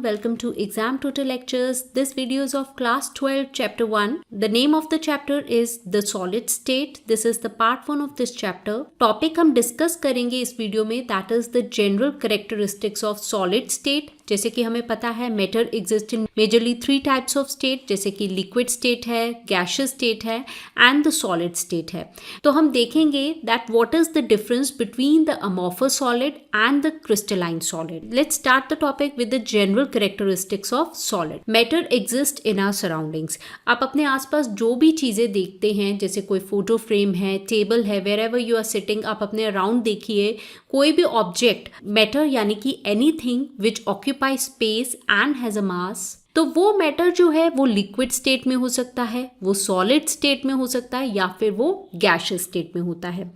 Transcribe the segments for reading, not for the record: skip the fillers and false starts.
welcome to Exam Tutor Lectures. This video is of class 12 chapter 1. The name of the chapter is the solid state. This is the part 1 of this chapter. Topic हम discuss करेंगे इस video में, that is the general characteristics of solid state. जैसे कि हमें पता है matter exist in majorly 3 types of state, जैसे कि लिक्विड स्टेट है, गैशियस स्टेट है एंड द सॉलिड स्टेट है. तो हम देखेंगे that what is the difference between the amorphous solid and the crystalline solid. Let's start the topic with the general characteristics of solid. Matter exist in our surroundings. आप अपने आसपास जो भी चीजें देखते हैं, जैसे कोई फोटो फ्रेम है, टेबल है, wherever you are sitting, आप अपने अराउंड देखिए, कोई भी ऑब्जेक्ट मैटर यानी कि anything which occupy space and has a mass, तो वो मैटर जो है वो लिक्विड स्टेट में हो सकता है, वो सॉलिड स्टेट में हो सकता है, या फिर वो गैशियस स्टेट में होता है.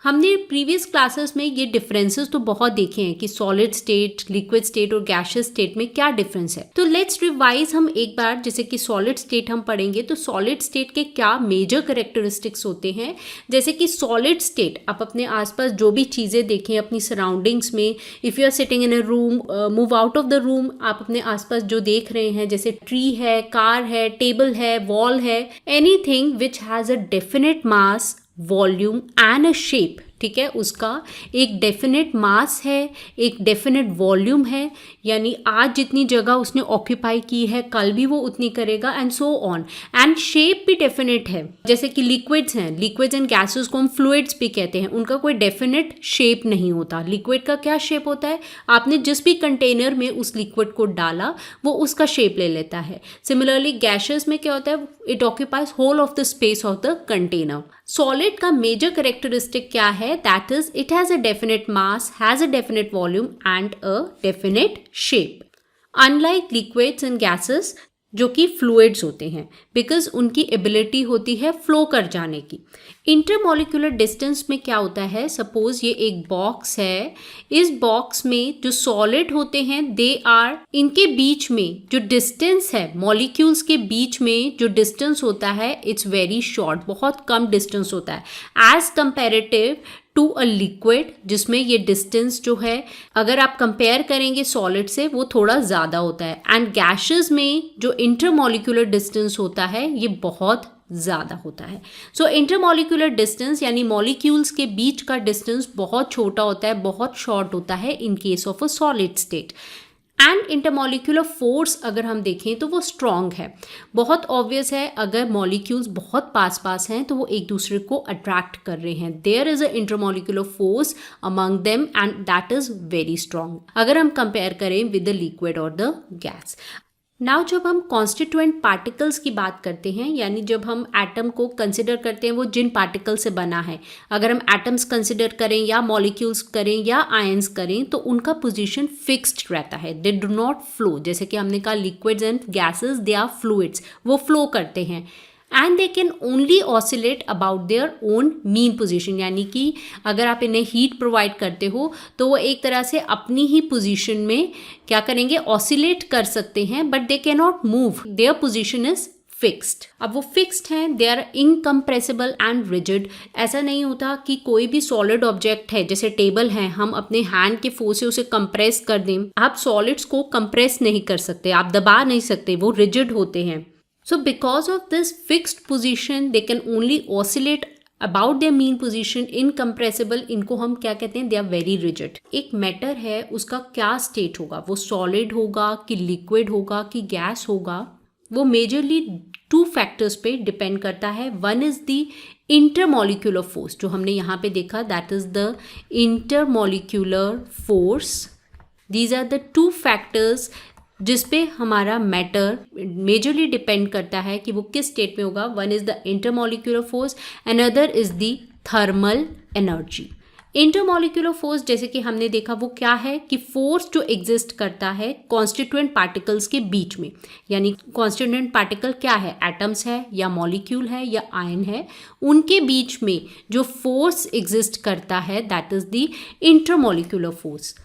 हमने प्रीवियस क्लासेस में ये डिफरेंसेस तो बहुत देखे हैं कि सॉलिड स्टेट, लिक्विड स्टेट और गैशियस स्टेट में क्या डिफरेंस है. तो लेट्स रिवाइज हम एक बार. जैसे कि सॉलिड स्टेट हम पढ़ेंगे तो सॉलिड स्टेट के क्या मेजर कैरेक्टरिस्टिक्स होते हैं. जैसे कि सॉलिड स्टेट, आप अपने आसपास जो भी चीज़ें देखें अपनी सराउंडिंग्स में, if you are sitting in a room, move out of the room, आप अपने आसपास जो देख रहे हैं, जैसे ट्री है, कार है, टेबल है, वॉल है, anything which has a definite mass, volume and a shape. ठीक है, उसका एक डेफिनेट मास है, एक डेफिनेट वॉल्यूम है, यानी आज जितनी जगह उसने ऑक्यूपाई की है कल भी वो उतनी करेगा and so on. And shape भी डेफिनेट है. जैसे कि लिक्विड्स हैं, लिक्विड्स एंड गैसेस को हम फ्लूइड्स भी कहते हैं, उनका कोई डेफिनेट शेप नहीं होता. लिक्विड का क्या शेप होता है, आपने जिस भी कंटेनर में उस लिक्विड को डाला वो उसका शेप ले लेता है. सिमिलरली गैसेस में क्या होता है, it occupies whole of the space of the container. Solid का मेजर कैरेक्टरिस्टिक क्या है, that is it has a definite mass, has a definite volume and a definite shape. Unlike liquids and gases जो कि fluids होते हैं, because उनकी ability होती है फ्लो कर जाने की. इंटरमोलिकुलर डिस्टेंस में क्या होता है, सपोज ये एक बॉक्स है, इस बॉक्स में जो सॉलिड होते हैं दे आर, इनके बीच में जो डिस्टेंस है, मॉलिक्यूल्स के बीच में जो डिस्टेंस होता है इट्स वेरी शॉर्ट, बहुत कम डिस्टेंस होता है as comparative to a liquid, जिसमें ये डिस्टेंस जो है अगर आप कंपेयर करेंगे सॉलिड से वो थोड़ा ज़्यादा होता है. एंड गैसेस में जो इंटरमोलिकुलर डिस्टेंस होता है ये बहुत ज़्यादा होता है. सो इंटरमोलिकुलर डिस्टेंस यानी मॉलिक्यूल्स के बीच का डिस्टेंस बहुत छोटा होता है, बहुत शॉर्ट होता है in case of a solid state. And intermolecular force अगर हम देखें तो वो स्ट्रॉन्ग है. बहुत ऑब्वियस है, अगर मॉलिक्यूल्स बहुत पास पास हैं तो वो एक दूसरे को अट्रैक्ट कर रहे हैं. There is a intermolecular force among them and that is very strong अगर हम कंपेयर करें विद द लिक्विड और द गैस. नाउ जब हम कॉन्स्टिट्यूएंट पार्टिकल्स की बात करते हैं, यानी जब हम एटम को कंसिडर करते हैं वो जिन पार्टिकल से बना है, अगर हम एटम्स कंसिडर करें या मॉलिक्यूल्स करें या आयंस करें तो उनका पोजीशन फिक्स्ड रहता है. They do not flow. जैसे कि हमने कहा liquids and gases they are fluids, वो फ्लो करते हैं and they can only oscillate about their own mean position. यानी कि अगर आप इन्हें हीट प्रोवाइड करते हो तो वो एक तरह से अपनी ही पोजीशन में क्या करेंगे, ऑसिलेट कर सकते हैं, but they cannot move. Their position is fixed. अब वो फिक्स्ड हैं, they are incompressible and rigid. ऐसा नहीं होता कि कोई भी सॉलिड ऑब्जेक्ट है, जैसे टेबल है, हम अपने हैंड के फोर्स से उसे कंप्रेस कर दें. आप सॉलिड्स को कंप्रेस नहीं कर सकते, आप दबा नहीं सकते, वो रिजिड होते हैं. So because of this fixed position, they can only oscillate about their mean position, incompressible. इनको हम क्या कहते हैं, they are very rigid. एक मैटर है, उसका क्या स्टेट होगा, वो सॉलिड होगा कि लिक्विड होगा कि गैस होगा, वो मेजरली 2 फैक्टर्स पे डिपेंड करता है. One is the intermolecular force, जो हमने यहाँ पे देखा, that is the intermolecular force. These are the 2 factors जिस पे हमारा मैटर मेजरली डिपेंड करता है कि वो किस स्टेट में होगा. One is the intermolecular force, another is the thermal energy. Intermolecular force जैसे कि हमने देखा वो क्या है कि फोर्स जो एग्जिस्ट करता है कॉन्स्टिट्यूएंट पार्टिकल्स के बीच में. यानी कॉन्स्टिट्यूएंट पार्टिकल क्या है, एटम्स है या मॉलिक्यूल है या आयन है, उनके बीच में जो फोर्स एग्जिस्ट करता है that is the intermolecular force.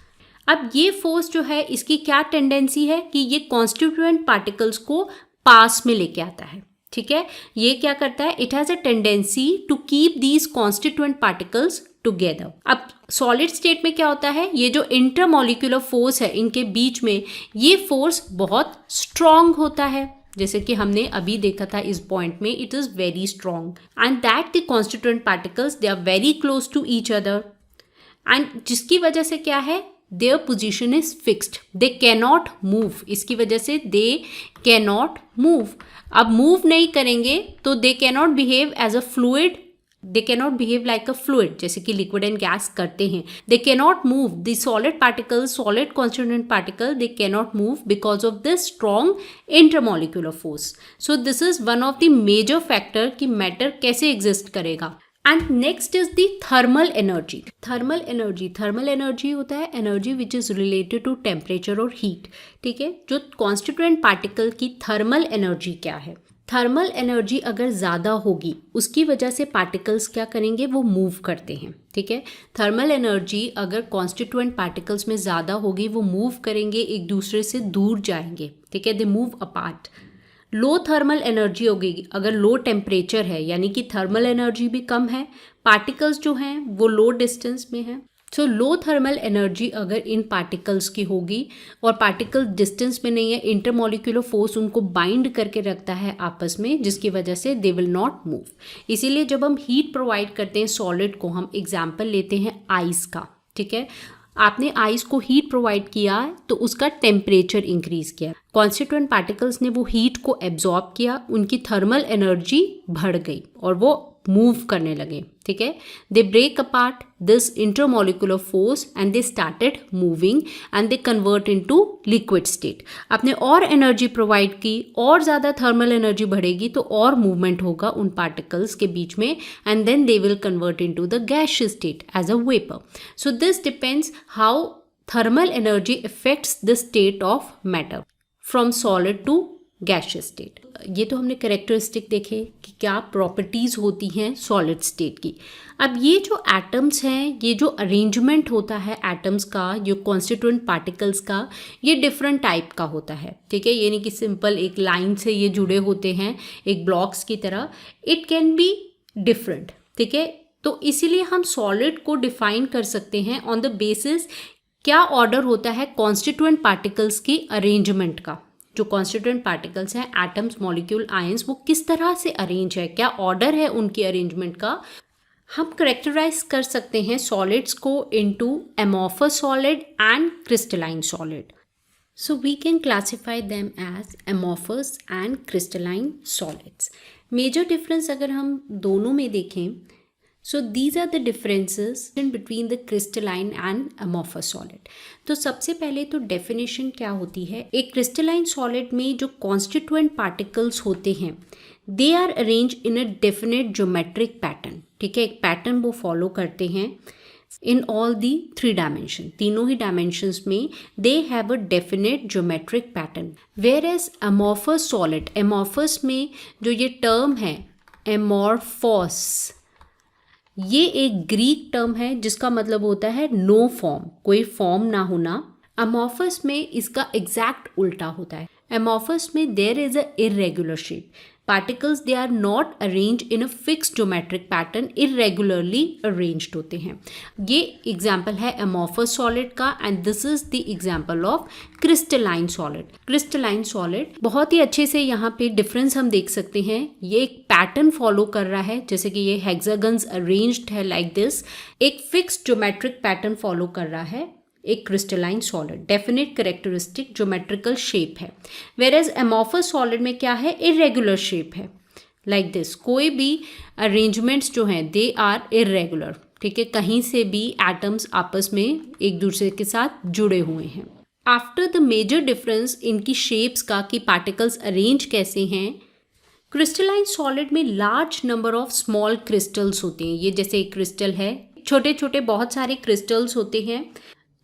अब ये फोर्स जो है इसकी क्या टेंडेंसी है कि ये कॉन्स्टिट्यूएंट पार्टिकल्स को पास में लेके आता है. ठीक है, ये क्या करता है, it has a tendency to keep these constituent particles together. अब सॉलिड स्टेट में क्या होता है, ये जो इंटरमॉलिक्यूलर फोर्स है इनके बीच में, ये फोर्स बहुत स्ट्रॉन्ग होता है, जैसे कि हमने अभी देखा था इस पॉइंट में, it is very strong and that the constituent particles they are very close to each other and जिसकी वजह से क्या है, their position is fixed, they cannot move, इसकी वजह से दे कैनॉट मूव। अब मूव नहीं करेंगे तो they cannot behave as a fluid, they cannot behave like a fluid, जैसे कि लिक्विड एंड गैस करते हैं। They cannot move, the solid particles, solid constituent particle, they cannot move because of this strong intermolecular force. So this is one of the major factor कि matter कैसे exist करेगा। And next is the thermal energy. Thermal energy होता है energy which is related to temperature और heat, ठीक है। जो constituent particle की थर्मल एनर्जी क्या है, थर्मल एनर्जी अगर ज़्यादा होगी उसकी वजह से पार्टिकल्स क्या करेंगे, वो मूव करते हैं, ठीक है। थर्मल एनर्जी अगर कॉन्स्टिट्यूएंट पार्टिकल्स में ज़्यादा होगी, वो मूव करेंगे, एक दूसरे से दूर जाएंगे, ठीक है, they move apart. Low thermal energy होगी अगर लो टेम्परेचर है, यानी कि थर्मल एनर्जी भी कम है, पार्टिकल्स जो हैं वो लो डिस्टेंस में हैं। सो लो थर्मल एनर्जी अगर इन पार्टिकल्स की होगी और पार्टिकल डिस्टेंस में नहीं है, इंटरमॉलिक्यूलर फोर्स उनको बाइंड करके रखता है आपस में, जिसकी वजह से दे विल नॉट मूव। इसीलिए जब हम हीट प्रोवाइड करते हैं सॉलिड को, हम एग्जाम्पल लेते हैं आइस का, ठीक है। आपने आइस को हीट प्रोवाइड किया तो उसका टेम्परेचर इंक्रीज किया, कॉन्स्टिट्यूएंट पार्टिकल्स ने वो हीट को एब्जॉर्ब किया, उनकी थर्मल एनर्जी बढ़ गई और वो मूव करने लगे, ठीक है। They break apart this intermolecular force and they started moving and they convert into liquid state. आपने और एनर्जी प्रोवाइड की, और ज़्यादा थर्मल एनर्जी बढ़ेगी तो और मूवमेंट होगा उन पार्टिकल्स के बीच में and then they will convert into the gaseous state as a vapour. So this depends how thermal energy effects the state of matter from solid to gaseous state. ये तो हमने कैरेक्टरिस्टिक देखे कि क्या प्रॉपर्टीज़ होती हैं सॉलिड स्टेट की। अब ये जो एटम्स हैं, ये जो अरेंजमेंट होता है एटम्स का, जो कॉन्स्टिट्यूएंट पार्टिकल्स का, ये डिफरेंट टाइप का होता है, ठीक है। ये नहीं कि सिंपल एक लाइन से ये जुड़े होते हैं एक ब्लॉक्स की तरह, इट कैन बी डिफरेंट, ठीक है। तो इसीलिए हम सॉलिड को डिफाइन कर सकते हैं ऑन द बेसिस क्या ऑर्डर होता है कॉन्स्टिट्यूएंट पार्टिकल्स की अरेंजमेंट का। जो कॉन्स्टिट्यूएंट पार्टिकल्स हैं, एटम्स, मॉलिक्यूल, आयंस, वो किस तरह से अरेंज है, क्या ऑर्डर है उनकी अरेंजमेंट का। हम करेक्टराइज कर सकते हैं सॉलिड्स को into amorphous solid and crystalline solid. So we can classify them as amorphous and crystalline solids. Major difference अगर हम दोनों में देखें, so these are the differences in between the crystalline and amorphous solid। तो सबसे पहले तो डेफिनेशन क्या होती है, एक क्रिस्टलाइन सॉलिड में जो कॉन्स्टिट्यूएंट पार्टिकल्स होते हैं, they are arrange in a definite geometric pattern, ठीक है। एक पैटर्न वो फॉलो करते हैं इन ऑल दी 3 डायमेंशन, तीनों ही डायमेंशंस में they have a definite geometric pattern. Whereas amorphous solid, amorphous में जो ये टर्म है एमॉर्फोस, ये एक ग्रीक टर्म है जिसका मतलब होता है नो फॉर्म, कोई फॉर्म ना होना। अमॉर्फस में इसका एग्जैक्ट उल्टा होता है। अमॉर्फस में there is a irregular shape, particles they are not arrange in a fixed geometric pattern, irregularly arranged होते हैं। ये एग्जाम्पल है अमॉर्फस सॉलिड का and this is the example of crystalline solid. Crystalline solid बहुत ही अच्छे से यहाँ पे डिफरेंस हम देख सकते हैं, ये एक पैटर्न फॉलो कर रहा है, जैसे कि ये हेक्सागन्स अरेंज्ड है लाइक दिस, एक फिक्स्ड ज्योमेट्रिक पैटर्न फॉलो कर रहा है एक crystalline solid, definite characteristic geometrical shape है। वेयर एज एमॉर्फस सॉलिड में क्या है, इरेगुलर शेप है लाइक दिस, कोई भी अरेंजमेंट्स जो हैं दे आर इरेगुलर, ठीक है, कहीं से भी एटम्स आपस में एक दूसरे के साथ जुड़े हुए हैं। आफ्टर द मेजर डिफरेंस इनकी शेप्स का कि पार्टिकल्स अरेंज कैसे हैं, क्रिस्टलाइन सॉलिड में large number of small crystals होते हैं। ये जैसे एक क्रिस्टल है, छोटे छोटे बहुत सारे क्रिस्टल्स होते हैं,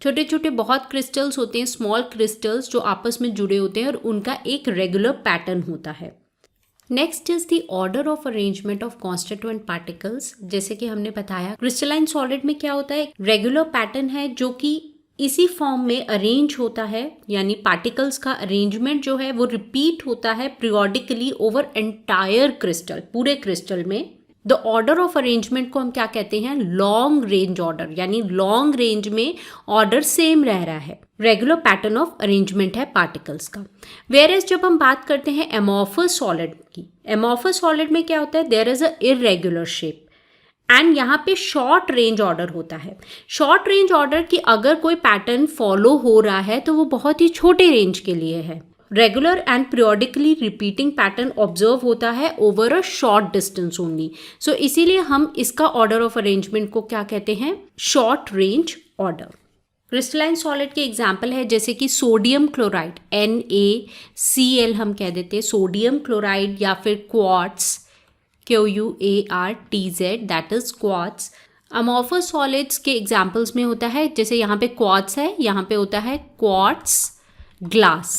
छोटे छोटे बहुत क्रिस्टल्स होते हैं, स्मॉल क्रिस्टल्स जो आपस में जुड़े होते हैं और उनका एक रेगुलर पैटर्न होता है। Next is the order of arrangement of constituent particles. जैसे कि हमने बताया क्रिस्टलाइन सॉलिड में क्या होता है, रेगुलर पैटर्न है जो कि इसी फॉर्म में अरेंज होता है, यानी पार्टिकल्स का अरेंजमेंट जो है वो रिपीट होता है पीरियोडिकली ओवर एंटायर क्रिस्टल, पूरे क्रिस्टल में। द ऑर्डर ऑफ अरेंजमेंट को हम क्या कहते हैं, लॉन्ग रेंज ऑर्डर, यानी लॉन्ग रेंज में ऑर्डर सेम रह रहा है। रेगुलर पैटर्न ऑफ अरेंजमेंट है पार्टिकल्स का। वेयरएज जब हम बात करते हैं एमॉर्फस सॉलिड की, एमॉर्फस सॉलिड में क्या होता है, there is a irregular shape and यहाँ पे शॉर्ट रेंज ऑर्डर होता है। शॉर्ट रेंज ऑर्डर की अगर कोई पैटर्न फॉलो हो रहा है तो वो बहुत ही छोटे रेंज के लिए है। Regular and periodically repeating pattern observe होता है over a short distance only. So इसीलिए हम इसका ऑर्डर ऑफ अरेंजमेंट को क्या कहते हैं, short range order. Crystalline solid के एग्जाम्पल है जैसे कि सोडियम क्लोराइड, NaCl हम कह देते हैं सोडियम क्लोराइड, या फिर quartz, QUARTZ, that is quartz. Amorphous solids के एग्जाम्पल्स में होता है, जैसे यहाँ पे क्वार्ट्स है, यहाँ पे होता है क्वार्ट्स ग्लास।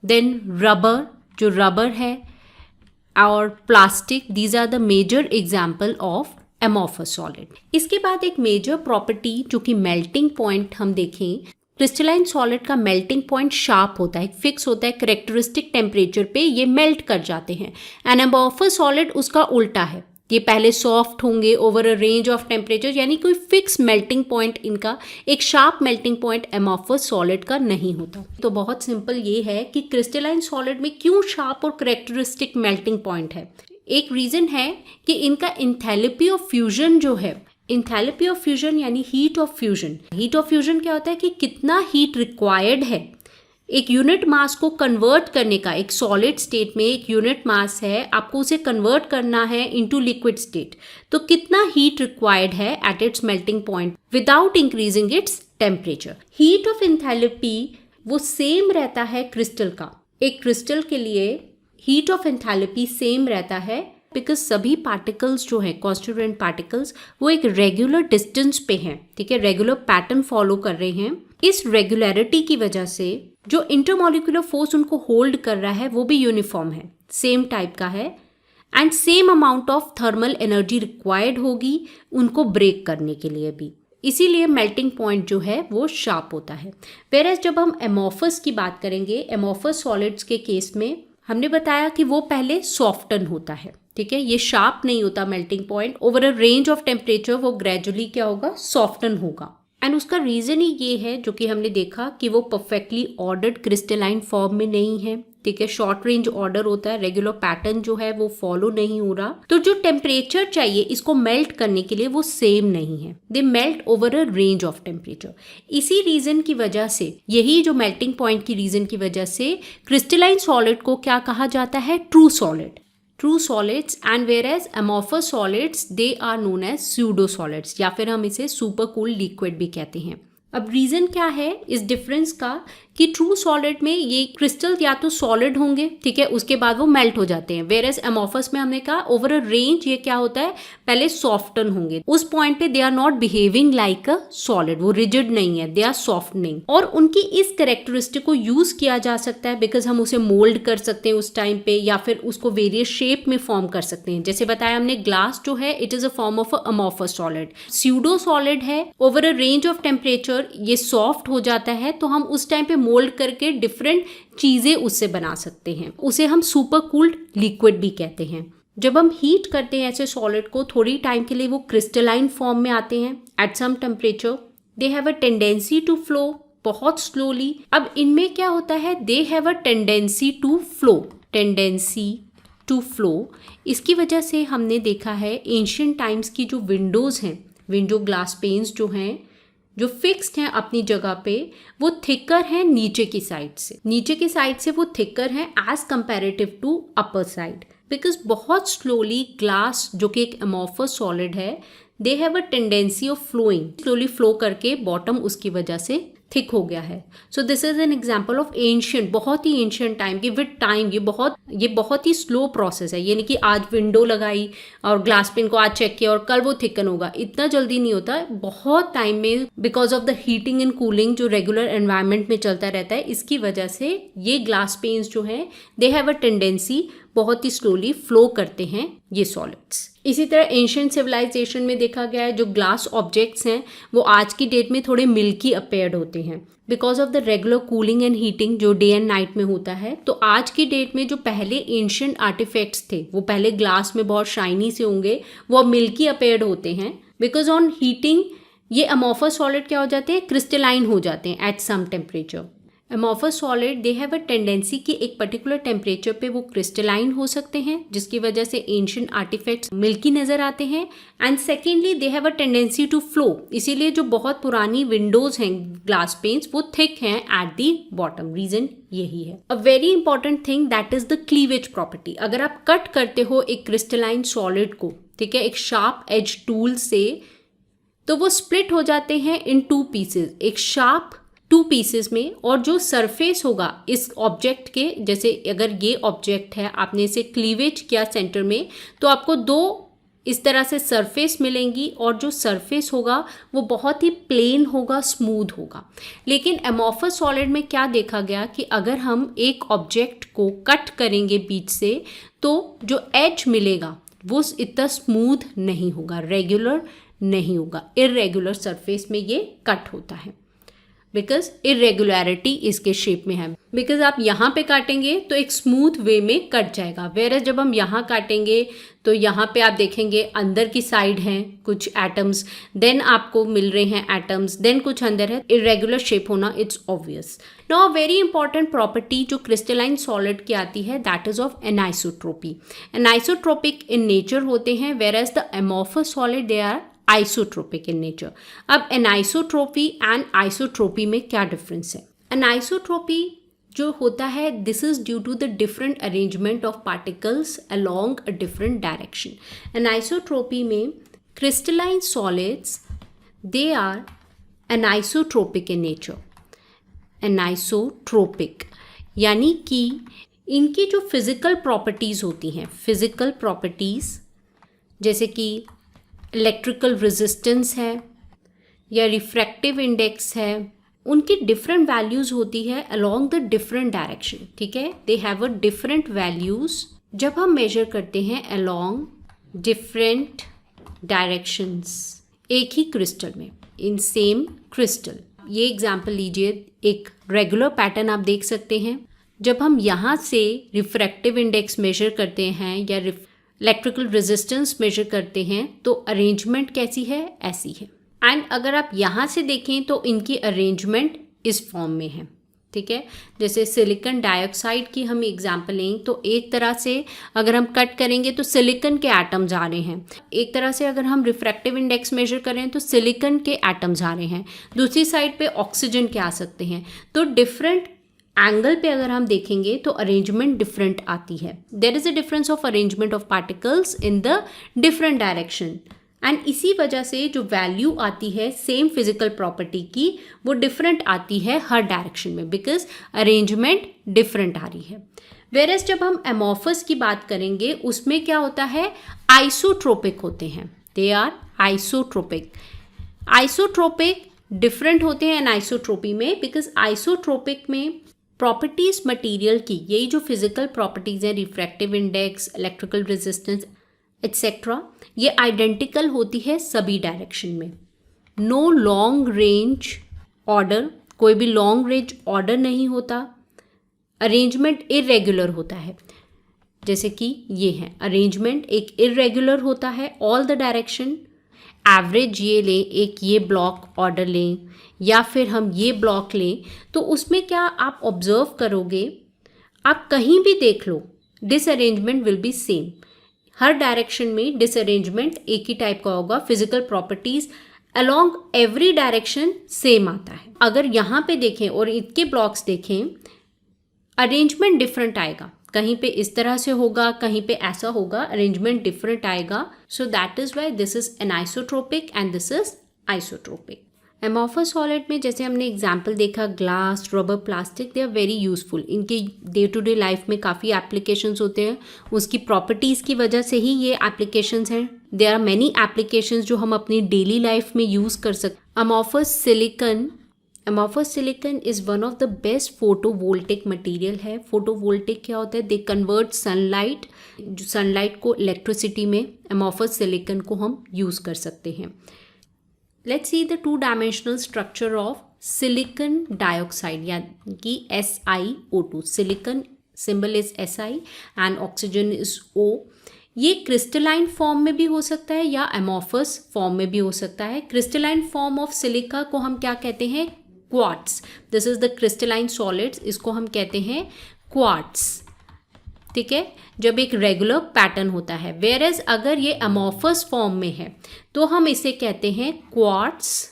देन रबर, जो रबर है, और plastic, these are the major example of amorphous solid. इसके बाद एक मेजर प्रॉपर्टी जो कि मेल्टिंग पॉइंट हम देखें, क्रिस्टलाइन सॉलिड का मेल्टिंग पॉइंट शार्प होता है, फिक्स होता है, करेक्टरिस्टिक टेम्परेचर पे ये मेल्ट कर जाते हैं। एंड एमॉर्फस सॉलिड उसका उल्टा है, ये पहले सॉफ्ट होंगे over a range of temperature, यानी कोई फिक्स मेल्टिंग पॉइंट इनका, एक sharp melting point amorphous solid का नहीं होता। तो बहुत सिंपल ये है कि क्रिस्टलाइन सॉलिड में क्यों शार्प और करेक्टरिस्टिक मेल्टिंग पॉइंट है। एक रीजन है कि इनका एंथैल्पी ऑफ फ्यूजन जो है, एंथैल्पी ऑफ फ्यूजन यानी heat of fusion. Heat of fusion क्या होता है कि कितना हीट रिक्वायर्ड है एक यूनिट मास को कन्वर्ट करने का। एक सॉलिड स्टेट में एक यूनिट मास है, आपको उसे कन्वर्ट करना है इनटू लिक्विड स्टेट, तो कितना हीट रिक्वायर्ड है at its melting point without increasing its temperature. Heat of enthalpy वो सेम रहता है क्रिस्टल का। एक क्रिस्टल के लिए हीट ऑफ एंथैल्पी सेम रहता है बिकॉज सभी पार्टिकल्स जो हैं, कॉन्स्टिट्यूएंट पार्टिकल्स, वो एक रेगुलर डिस्टेंस पे हैं, ठीक है, रेगुलर पैटर्न फॉलो कर रहे हैं। इस रेगुलरिटी की वजह से जो इंटरमॉलिक्यूलर फोर्स उनको होल्ड कर रहा है वो भी यूनिफॉर्म है, सेम टाइप का है, and same amount of thermal energy required होगी उनको ब्रेक करने के लिए भी। इसीलिए मेल्टिंग पॉइंट जो है वो शार्प होता है। वेयरएज जब हम एमॉर्फस की बात करेंगे, एमॉर्फस सॉलिड्स के केस में हमने बताया कि वो पहले सॉफ्टन होता है, ठीक है, ये शार्प नहीं होता melting point. Over a range of temperature वो ग्रेजुअली क्या होगा, सॉफ्टन होगा। एंड उसका रीजन ही ये है जो कि हमने देखा कि वो परफेक्टली ऑर्डर्ड क्रिस्टलाइन फॉर्म में नहीं है, ठीक है, शॉर्ट रेंज ऑर्डर होता है, रेगुलर पैटर्न जो है वो फॉलो नहीं हो रहा। तो जो टेम्परेचर चाहिए इसको मेल्ट करने के लिए वो सेम नहीं है, they melt over a range of temperature. इसी रीजन की वजह से, यही जो मेल्टिंग पॉइंट की रीजन की वजह से क्रिस्टलाइन सॉलिड को क्या कहा जाता है, true solid, true solids. And whereas amorphous solids they are known as pseudo solids, या फिर हम इसे सुपर कूल लिक्विड भी कहते हैं। अब रीजन क्या है इस डिफरेंस का कि ट्रू सॉलिड में ये क्रिस्टल या तो सॉलिड होंगे, ठीक है, उसके बाद वो मेल्ट हो जाते हैं। वेयरएज एमॉर्फस में हमने कहा ओवर अ रेंज ये क्या होता है, पहले सॉफ्टन होंगे, उस पॉइंट पे they are not behaving like a solid, वो रिजिड नहीं है, दे आर सॉफ्टनिंग। और उनकी इस कैरेक्टरिस्टिक को यूज किया जा सकता है बिकॉज हम उसे मोल्ड कर सकते हैं उस टाइम पे, या फिर उसको वेरियस शेप में फॉर्म कर सकते हैं। जैसे बताया हमने, ग्लास जो है it is a form of a amorphous solid. Pseudo solid है, over a range of temperature ये सॉफ्ट हो जाता है, तो हम उस टाइम पे मोल्ड करके डिफरेंट चीजें उससे बना सकते हैं, उसे हम सुपर कूल्ड लिक्विड भी कहते हैं। जब हम हीट करते हैं ऐसे सॉलिड को, थोड़ी टाइम के लिए वो क्रिस्टलाइन फॉर्म में आते हैं at some temperature, they have a tendency to flow बहुत स्लोली। अब इनमें क्या होता है, they have a tendency to flow, tendency to flow. इसकी वजह से हमने देखा है एंशिएंट टाइम्स की जो विंडोज हैं, विंडो ग्लास पेन्स जो हैं, जो फिक्स्ड हैं अपनी जगह पे, वो थिकर हैं नीचे की साइड से, नीचे की साइड से वो थिकर हैं as comparative to upper side, because बहुत स्लोली ग्लास जो कि एक अमॉर्फस सॉलिड है, they have a tendency of flowing, slowly flow करके बॉटम उसकी वजह से थिक हो गया है। So this is an example of ancient, बहुत ही एंशियंट टाइम की, विद टाइम ये बहुत ही स्लो प्रोसेस है। ये नहीं कि आज विंडो लगाई और ग्लास पेन को आज चेक किया और कल वो थिकन होगा, इतना जल्दी नहीं होता, बहुत टाइम में, because of the heating and cooling जो रेगुलर एनवायरनमेंट में चलता रहता है, इसकी वजह से ये ग्लास पेन्स जो है दे हैव अ टेंडेंसी बहुत ही स्लोली फ्लो करते हैं ये सॉलिड्स। इसी तरह एंशिएंट सिविलाइजेशन में देखा गया है जो ग्लास ऑब्जेक्ट्स हैं वो आज की डेट में थोड़े मिल्की अपीयर्ड होते हैं because of the regular cooling and heating जो डे एंड नाइट में होता है। तो आज की डेट में जो पहले एंशिएंट आर्टिफैक्ट्स थे वो पहले ग्लास में बहुत शाइनी से होंगे, वो अब मिल्की अपीयर्ड होते हैं बिकॉज ऑन हीटिंग ये अमॉर्फस सॉलिड क्या हो जाते हैं, क्रिस्टलाइन हो जाते हैं at some temperature. Amorphous solid they have a tendency कि एक पर्टिकुलर टेम्परेचर पे वो क्रिस्टलाइन हो सकते हैं जिसकी वजह से एंशिएंट आर्टिफैक्ट्स मिल्की नजर आते हैं। And secondly they have a tendency to flow, इसीलिए जो बहुत पुरानी विंडोज हैं ग्लास पेन्स वो थिक हैं एट दी बॉटम, रीजन यही है। A very important thing that is the cleavage property. अगर आप कट करते हो एक क्रिस्टलाइन सॉलिड को, ठीक है, एक शार्प एज टूल से, तो वो स्प्लिट हो जाते हैं इन 2 पीसेस, एक शार्प 2 पीसेस में, और जो सरफेस होगा इस ऑब्जेक्ट के, जैसे अगर ये ऑब्जेक्ट है आपने इसे क्लीवेज किया सेंटर में तो आपको 2 इस तरह से सरफेस मिलेंगी और जो सरफेस होगा वो बहुत ही प्लेन होगा, स्मूथ होगा। लेकिन अमॉर्फस सॉलिड में क्या देखा गया कि अगर हम एक ऑब्जेक्ट को कट करेंगे बीच से तो जो एज मिलेगा वो इतना स्मूथ नहीं होगा, रेगुलर नहीं होगा, इर्रेगुलर सरफेस में ये कट होता है बिकॉज इरेगुलरिटी इसके शेप में है। बिकॉज आप यहाँ पे काटेंगे तो एक स्मूथ वे में कट जाएगा, वेयर जब हम यहाँ काटेंगे तो यहाँ पे आप देखेंगे अंदर की साइड हैं कुछ एटम्स, देन आपको मिल रहे हैं एटम्स, देन कुछ अंदर है, इरेगुलर शेप होना it's obvious. Now very important property जो क्रिस्टलाइन सॉलिड की आती है that is of anisotropy. Anisotropic in nature होते हैं whereas the amorphous solid they are isotropic in nature. अब एनाइसोट्रोपी एंड आइसोट्रोपी में क्या डिफरेंस है? एनाइसोट्रोपी जो होता है this is due to the different arrangement of particles along a different direction. Anisotropy में crystalline solids they are anisotropic in nature. Anisotropic यानी कि इनकी जो फिजिकल प्रॉपर्टीज़ होती हैं, फिजिकल प्रॉपर्टीज़ जैसे कि इलेक्ट्रिकल रेजिस्टेंस है या रिफ्रैक्टिव इंडेक्स है, उनकी डिफरेंट वैल्यूज़ होती है अलोंग द डिफरेंट डायरेक्शन, ठीक है, they have a different values जब हम मेजर करते हैं अलोंग डिफरेंट डायरेक्शंस एक ही क्रिस्टल में, इन सेम क्रिस्टल। ये एग्जाम्पल लीजिए, एक रेगुलर पैटर्न आप देख सकते हैं, जब हम यहाँ से रिफ्रैक्टिव इंडेक्स मेजर करते हैं या इलेक्ट्रिकल रेजिस्टेंस मेजर करते हैं तो अरेंजमेंट कैसी है, ऐसी है। एंड अगर आप यहाँ से देखें तो इनकी अरेंजमेंट इस फॉर्म में है, ठीक है। जैसे सिलिकॉन डाइऑक्साइड की हम एग्जांपल लें तो एक तरह से अगर हम कट करेंगे तो सिलिकॉन के एटम्स आ रहे हैं, एक तरह से अगर हम रिफ्रैक्टिव इंडेक्स मेजर करें तो सिलिकॉन के एटम्स आ रहे हैं, दूसरी साइड पे ऑक्सीजन के आ सकते हैं। तो डिफरेंट एंगल पे अगर हम देखेंगे तो अरेंजमेंट डिफरेंट आती है। There is a difference of arrangement of particles in the different direction and इसी वजह से जो वैल्यू आती है सेम फिजिकल प्रॉपर्टी की वो डिफरेंट आती है हर डायरेक्शन में बिकॉज अरेंजमेंट डिफरेंट आ रही है। वेयरएज जब हम अमॉर्फस की बात करेंगे उसमें क्या होता है, आइसोट्रोपिक होते हैं, they are isotropic. Isotropic different होते हैं एनाइसोट्रोपी में बिकॉज आइसोट्रोपिक में प्रॉपर्टीज मटेरियल की, यही जो फिजिकल प्रॉपर्टीज हैं, refractive index, electrical resistance etcetera, ये आइडेंटिकल होती है सभी डायरेक्शन में। नो लॉन्ग रेंज ऑर्डर, कोई भी लॉन्ग रेंज ऑर्डर नहीं होता, अरेंजमेंट इरेगुलर होता है, जैसे कि ये है अरेंजमेंट एक इरेगुलर होता है ऑल द डायरेक्शन। एवरेज ये लें, एक ये ब्लॉक ऑर्डर लें या फिर हम ये ब्लॉक लें तो उसमें क्या आप ऑब्जर्व करोगे, आप कहीं भी देख लो डिसअरेंजमेंट विल बी सेम, हर डायरेक्शन में डिसअरेंजमेंट एक ही टाइप का होगा, physical properties along every direction same आता है। अगर यहाँ पे देखें और इनके ब्लॉक्स देखें अरेंजमेंट डिफरेंट आएगा, कहीं पे इस तरह से होगा, कहीं पे ऐसा होगा, अरेंजमेंट डिफरेंट आएगा। So that is why this is anisotropic and this is isotropic. Amorphous solid में जैसे हमने एग्जाम्पल देखा glass, rubber, plastic, they are very useful, इनके डे टू डे लाइफ में काफ़ी एप्लीकेशंस होते हैं, उसकी प्रॉपर्टीज़ की वजह से ही ये एप्लीकेशंस हैं। देयर आर मैनी एप्लीकेशंस जो हम अपनी डेली लाइफ में यूज़ कर सकते। Amorphous silicon amorphous silicon is one of the best photovoltaic material है. Photovoltaic क्या होता है? They convert sunlight, जो sunlight को electricity में amorphous silicon को हम use कर सकते हैं. Let's see the two-dimensional structure of silicon dioxide यानी कि SiO2. Silicon symbol is Si and oxygen is O. ये क्रिस्टलाइन फॉर्म में भी हो सकता है या एमॉर्फस फॉर्म में भी हो सकता है. क्रिस्टलाइन फॉर्म ऑफ सिलिका को हम क्या कहते हैं? Quartz. This is the crystalline solids, इसको हम कहते हैं क्वार्ट्स. ठीक है, जब एक रेगुलर पैटर्न होता है. वेयर एज अगर ये एमॉर्फस फॉर्म में है तो हम इसे कहते हैं क्वार्ट्स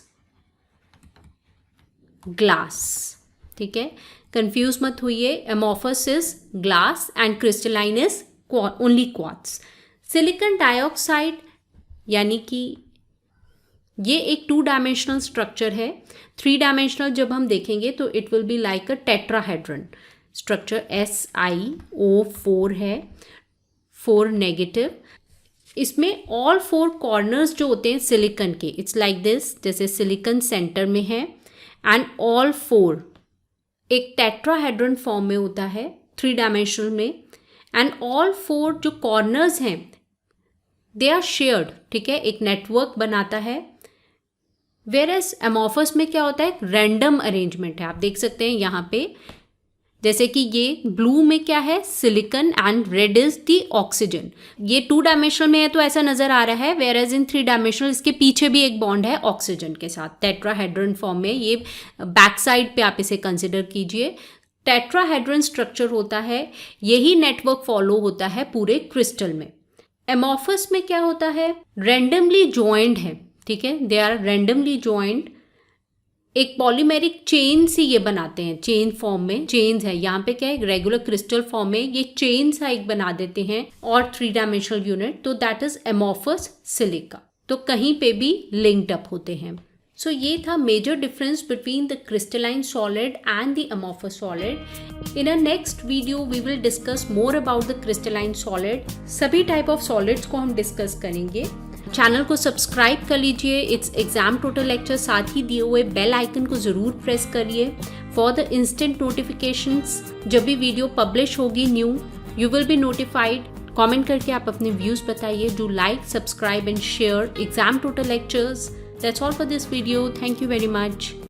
ग्लास. ठीक है, कंफ्यूज मत होइए. Amorphous is glass and crystalline is only quartz. Silicon dioxide यानी कि ये एक 2-डायमेंशनल स्ट्रक्चर है. 3-डायमेंशनल जब हम देखेंगे तो it will be like a tetrahedron structure. SiO4 है, 4 नेगेटिव. इसमें ऑल 4 कॉर्नर्स जो होते हैं सिलिकॉन के, इट्स लाइक दिस. जैसे सिलिकॉन सेंटर में है एंड ऑल 4 एक टेट्राहेड्रन फॉर्म में होता है 3-डायमेंशनल में. एंड ऑल 4 जो कॉर्नर्स हैं दे आर शेयर्ड. ठीक है, एक नेटवर्क बनाता है. वेयर एज एमॉर्फस में क्या होता है? रैंडम अरेंजमेंट है. आप देख सकते हैं यहाँ पे, जैसे कि ये ब्लू में क्या है? Silicon and red is the oxygen. ये 2-डायमेंशनल में है तो ऐसा नजर आ रहा है. वेयर एज इन 3-डायमेंशनल इसके पीछे भी एक बॉन्ड है ऑक्सीजन के साथ टेट्राहेड्रन फॉर्म में. ये बैक साइड पे आप इसे कंसिडर कीजिए. टेट्राहेड्रन स्ट्रक्चर होता है, यही नेटवर्क फॉलो होता है पूरे क्रिस्टल में. एमॉर्फस में क्या होता है? रैंडमली ज्वाइंट है. ठीक है, दे आर रैंडमली ज्वाइंट. एक पॉलीमेरिक चेन सी ये बनाते हैं, चेन फॉर्म में. चेन्स है यहाँ पे क्या है? रेगुलर क्रिस्टल फॉर्म में ये चेन सा एक बना देते हैं और 3-डायमेंशनल यूनिट. तो दैट इज एमॉर्फस सिलिका. तो कहीं पे भी लिंक्ड अप होते हैं. सो ये था major difference between the crystalline solid and the amorphous solid. In a next video we will discuss more about the crystalline solid. सभी टाइप ऑफ सॉलिड्स को हम डिस्कस करेंगे. चैनल को सब्सक्राइब कर लीजिए. It's exam total lecture. साथ ही दिए हुए बेल आइकन को ज़रूर प्रेस करिए फॉर द इंस्टेंट नोटिफिकेशंस. जब भी वीडियो पब्लिश होगी new, you will be notified. Comment करके आप अपने व्यूज़ बताइए. Do like, subscribe and share exam total lectures. That's all for this video. Thank you very much.